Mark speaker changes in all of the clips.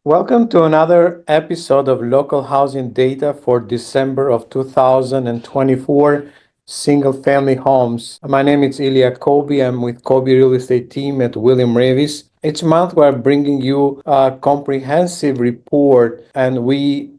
Speaker 1: Welcome to another episode of Local Housing Data for December of 2024 Single Family Homes. My name is Ilya Kobe. I'm with Kobe Real Estate Team at William Ravis. Each month we're bringing you a comprehensive report and we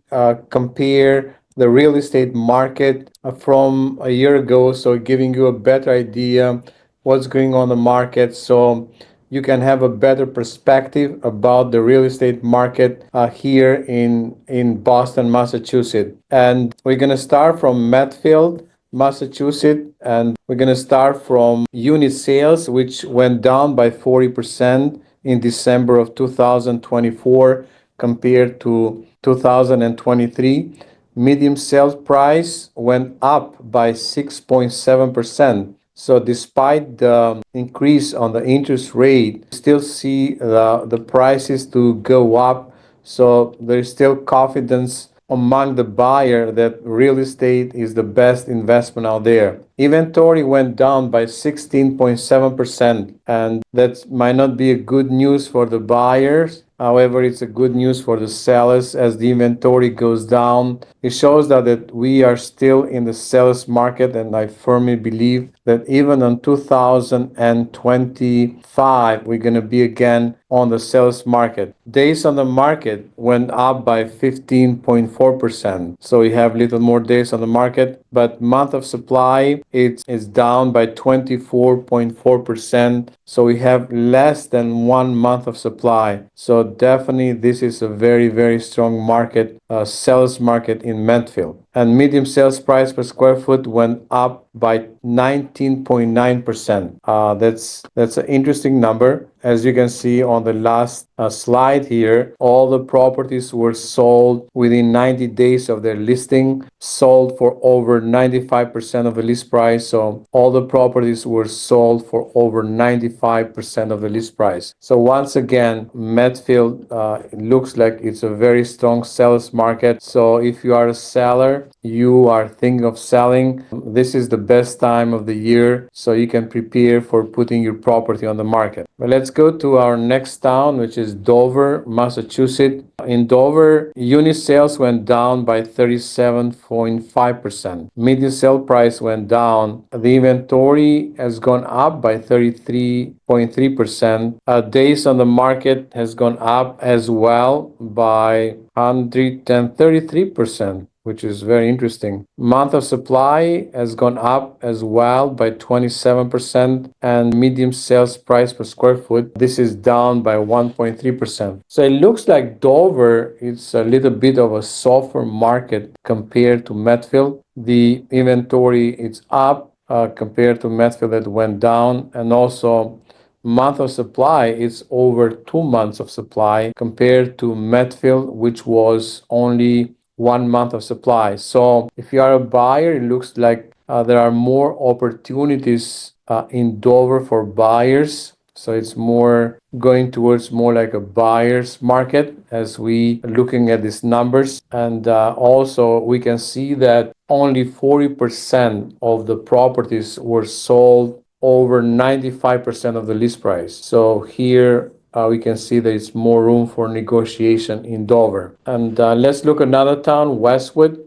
Speaker 1: compare the real estate market from a year ago, so giving you a better idea what's going on in the market. So you can have a better perspective about the real estate market here in Boston, Massachusetts. And we're going to start from Medfield, Massachusetts, and we're going to start from unit sales, which went down by 40% in December of 2024 compared to 2023. Medium sales price went up by 6.7%. So despite the increase on the interest rate, still see the prices to go up. So there's still confidence among the buyer that real estate is the best investment out there. Inventory went down by 16.7%, and that might not be a good news for the buyers. However, it's a good news for the sellers as the inventory goes down. It shows that we are still in the seller's market, and I firmly believe that even in 2025, we're going to be again on the seller's market. Days on the market went up by 15.4%. So we have little more days on the market, but month of supply, it is down by 24.4%. So we have less than 1 month of supply. So definitely this is a very, very strong market, seller's market in Medfield. And medium sales price per square foot went up by 19.9%. That's an interesting number. As you can see on the last slide here, all the properties were sold within 90 days of their listing, sold for over 95% of the list price. So all the properties were sold for over 95% of the list price. So once again, Medfield, it looks like it's a very strong seller's market. So if you are a seller, you are thinking of selling, this is the best time of the year, so you can prepare for putting your property on the market. But let's go to our next town, which is Dover, Massachusetts. In Dover, unit sales went down by 37.5%. Median sale price went down. The inventory has gone up by 33.3%. Days on the market has gone up as well by 133%. Which is very interesting. Month of supply has gone up as well by 27%, and medium sales price per square foot, this is down by 1.3%. So it looks like Dover is a little bit of a softer market compared to Medfield. The inventory is up compared to Medfield that went down, and also month of supply is over 2 months of supply compared to Medfield, which was only 1 month of supply. So if you are a buyer, it looks like there are more opportunities in Dover for buyers. So it's more going towards more like a buyer's market as we are looking at these numbers. And also we can see that only 40% of the properties were sold over 95% of the list price. So here we can see there is more room for negotiation in Dover. And let's look at another town, Westwood,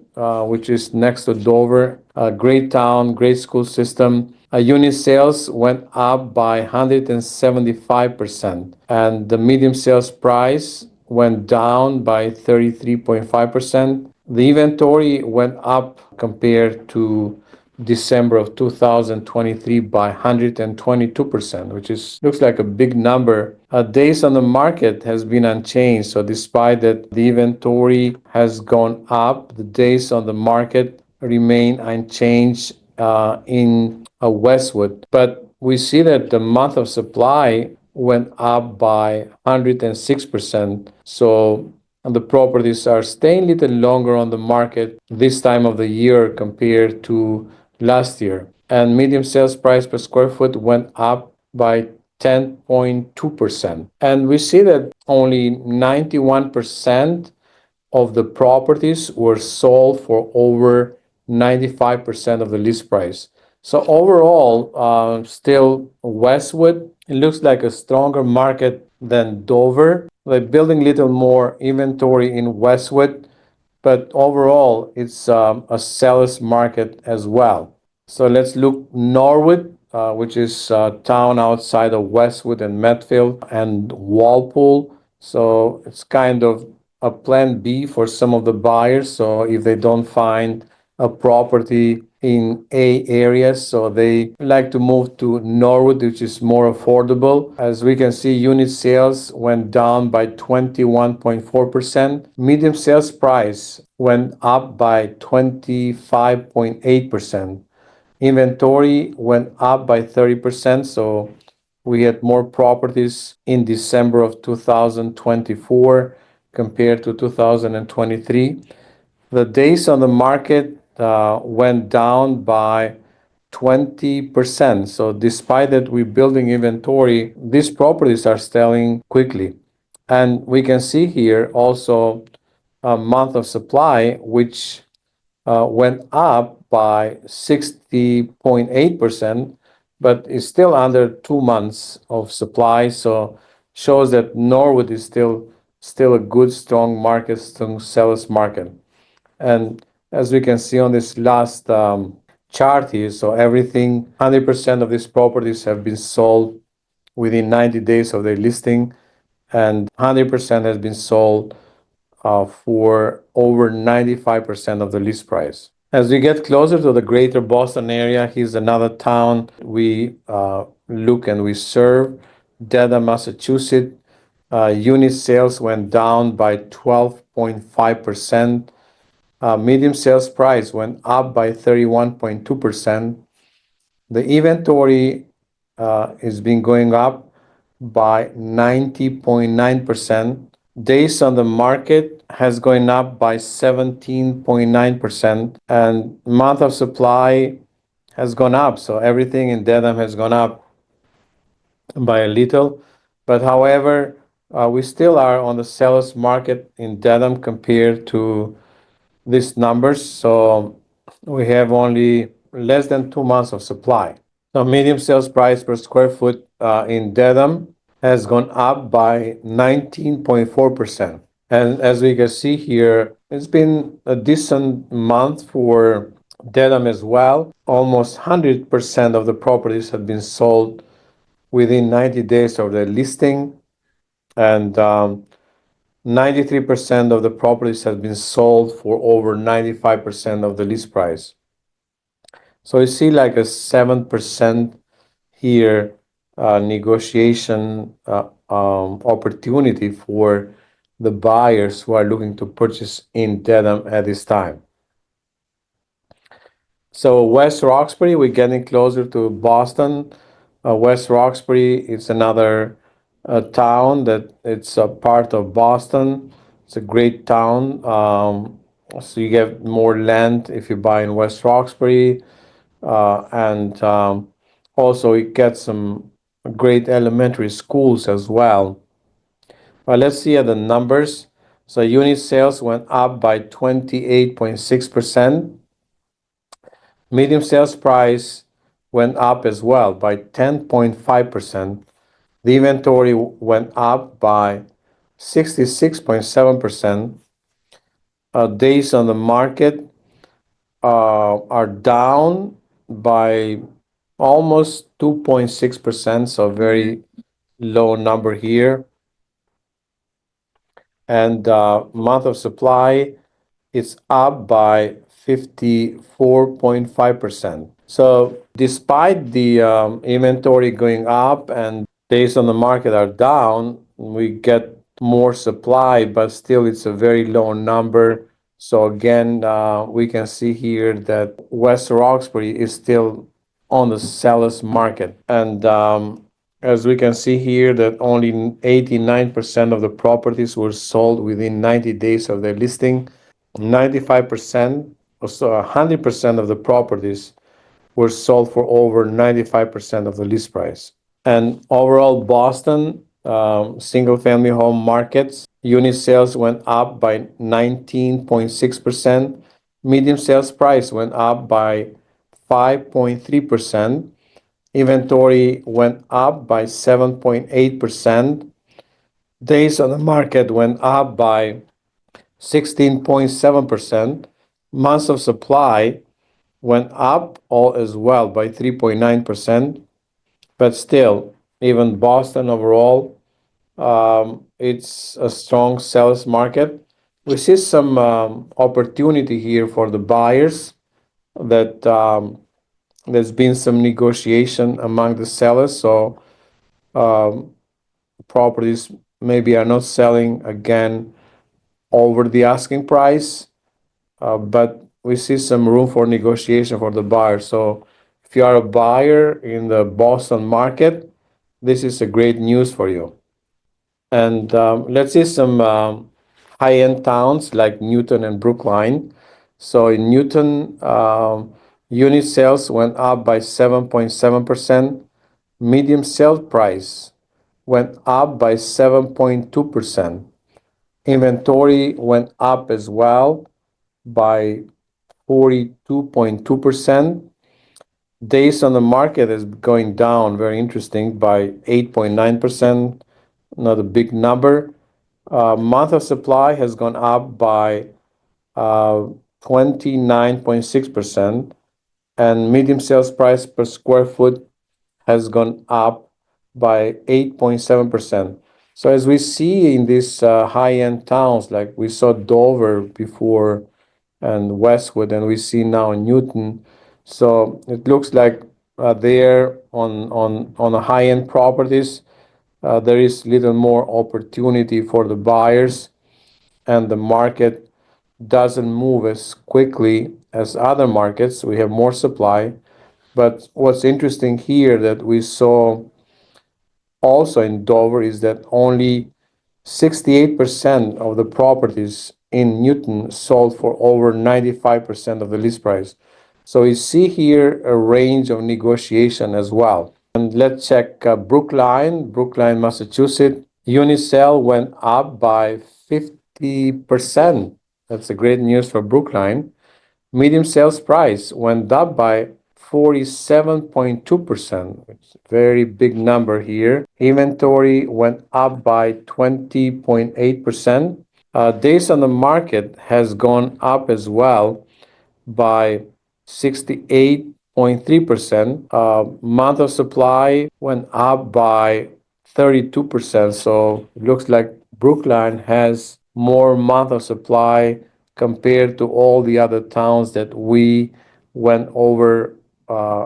Speaker 1: which is next to Dover. Great town, great school system. Unit sales went up by 175%, and the medium sales price went down by 33.5%. The inventory went up compared to December of 2023 by 122%, which looks like a big number. Days on the market has been unchanged. So despite that the inventory has gone up, the days on the market remain unchanged in Westwood. But we see that the month of supply went up by 106%. So and the properties are staying a little longer on the market this time of the year compared to last year. And medium sales price per square foot went up by 10.2%. And we see that only 91% of the properties were sold for over 95% of the list price. So overall, still Westwood, it looks like a stronger market than Dover. They're building little more inventory in Westwood, but overall, it's a seller's market as well. So let's look Norwood, which is a town outside of Westwood and Medfield and Walpole. So it's kind of a plan B for some of the buyers. So if they don't find a property in A areas, so they like to move to Norwood, which is more affordable. As we can see, unit sales went down by 21.4%. Medium sales price went up by 25.8%. Inventory went up by 30%, so we had more properties in December of 2024 compared to 2023. The days on the market went down by 20%. So despite that we're building inventory, these properties are selling quickly. And we can see here also a month of supply, which went up by 60.8%, but is still under 2 months of supply. So shows that Norwood is still a good, strong market, strong sellers market. And as we can see on this last chart here, so everything, 100% of these properties have been sold within 90 days of their listing, and 100% has been sold for over 95% of the list price. As we get closer to the greater Boston area, here's another town we look and we serve, Dedham, Massachusetts. Unit sales went down by 12.5%. Medium sales price went up by 31.2%. The inventory has been going up by 90.9%. Days on the market has gone up by 17.9%, and month of supply has gone up. So everything in Dedham has gone up by a little. But however, we still are on the seller's market in Dedham compared to these numbers. So we have only less than 2 months of supply. So medium sales price per square foot in Dedham has gone up by 19.4%. And as we can see here, it's been a decent month for Dedham as well. Almost 100% of the properties have been sold within 90 days of their listing, and 93% of the properties have been sold for over 95% of the list price. So you see like a 7% here negotiation opportunity for the buyers who are looking to purchase in Dedham at this time. So West Roxbury, we're getting closer to Boston. West Roxbury is another town that it's a part of Boston. It's a great town. So you get more land if you buy in West Roxbury, and also you get some great elementary schools as well. Let's see at the numbers. So unit sales went up by 28.6%. Medium sales price went up as well by 10.5%. The inventory went up by 66.7%. Days on the market are down by almost 2.6%, so very low number here. And month of supply is up by 54.5%. So despite the inventory going up and days on the market are down, we get more supply, but still it's a very low number. So again, we can see here that West Roxbury is still on the seller's market. And as we can see here, that only 89% of the properties were sold within 90 days of their listing. 95%, or so 100% of the properties were sold for over 95% of the list price. And overall, Boston single-family home markets, unit sales went up by 19.6%. Medium sales price went up by 5.3%. Inventory went up by 7.8%. Days on the market went up by 16.7%. Months of supply went up all as well by 3.9%. But still, even Boston overall, it's a strong sales market. We see some opportunity here for the buyers that there's been some negotiation among the sellers. So um, properties maybe are not selling again over the asking price, but we see some room for negotiation for the buyer. So if you are a buyer in the Boston market, this is a great news for you. And let's see some high-end towns like Newton and Brookline. So in Newton, unit sales went up by 7.7%. Medium sale price went up by 7.2%. Inventory went up as well by 42.2%. Days on the market is going down, very interesting, by 8.9%, not a big number. Month of supply has gone up by 29.6%, and medium sales price per square foot has gone up by 8.7%. So as we see in these high-end towns, like we saw Dover before and Westwood, and we see now in Newton, so it looks like there on the high-end properties, there is little more opportunity for the buyers, and the market doesn't move as quickly as other markets. We have more supply. But what's interesting here that we saw also in Dover is that only 68% of the properties in Newton sold for over 95% of the list price. So you see here a range of negotiation as well. And let's check Brookline, Massachusetts. Unit sale went up by 50%. That's a great news for Brookline. Medium sales price went up by 47.2%, which is a very big number here. Inventory went up by 20.8%. Days on the market has gone up as well by 68.3%. Month of supply went up by 32%. So it looks like Brookline has more month of supply compared to all the other towns that we went over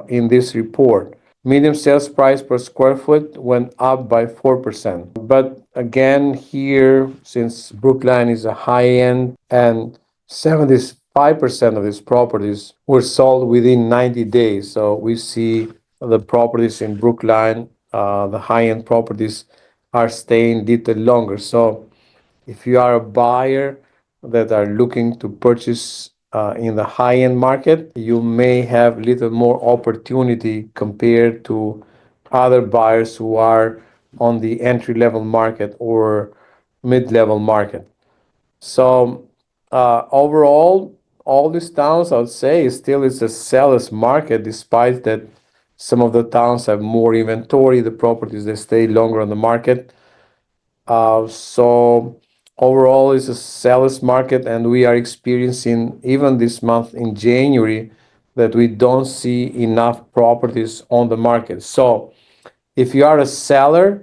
Speaker 1: in this report. Medium sales price per square foot went up by 4%. But again, here, since Brookline is a high end and 75% of these properties were sold within 90 days. So we see the properties in Brookline, the high end properties, are staying little longer. So if you are a buyer that are looking to purchase in the high-end market, you may have little more opportunity compared to other buyers who are on the entry-level market or mid-level market. So overall, all these towns, I would say, still is a seller's market, despite that some of the towns have more inventory, the properties they stay longer on the market. So overall, it's a seller's market, and we are experiencing even this month in January that we don't see enough properties on the market. So if you are a seller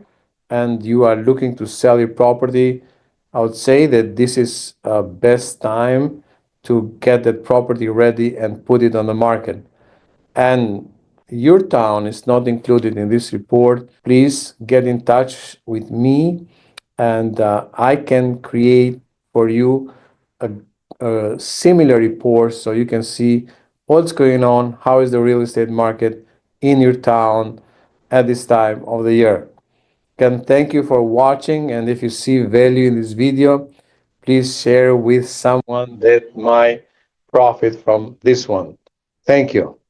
Speaker 1: and you are looking to sell your property, I would say that this is a best time to get that property ready and put it on the market. And your town is not included in this report, please get in touch with me, and I can create for you a similar report so you can see what's going on, how is the real estate market in your town at this time of the year. Can thank you for watching, and if you see value in this video, please share with someone that might profit from this one. Thank you.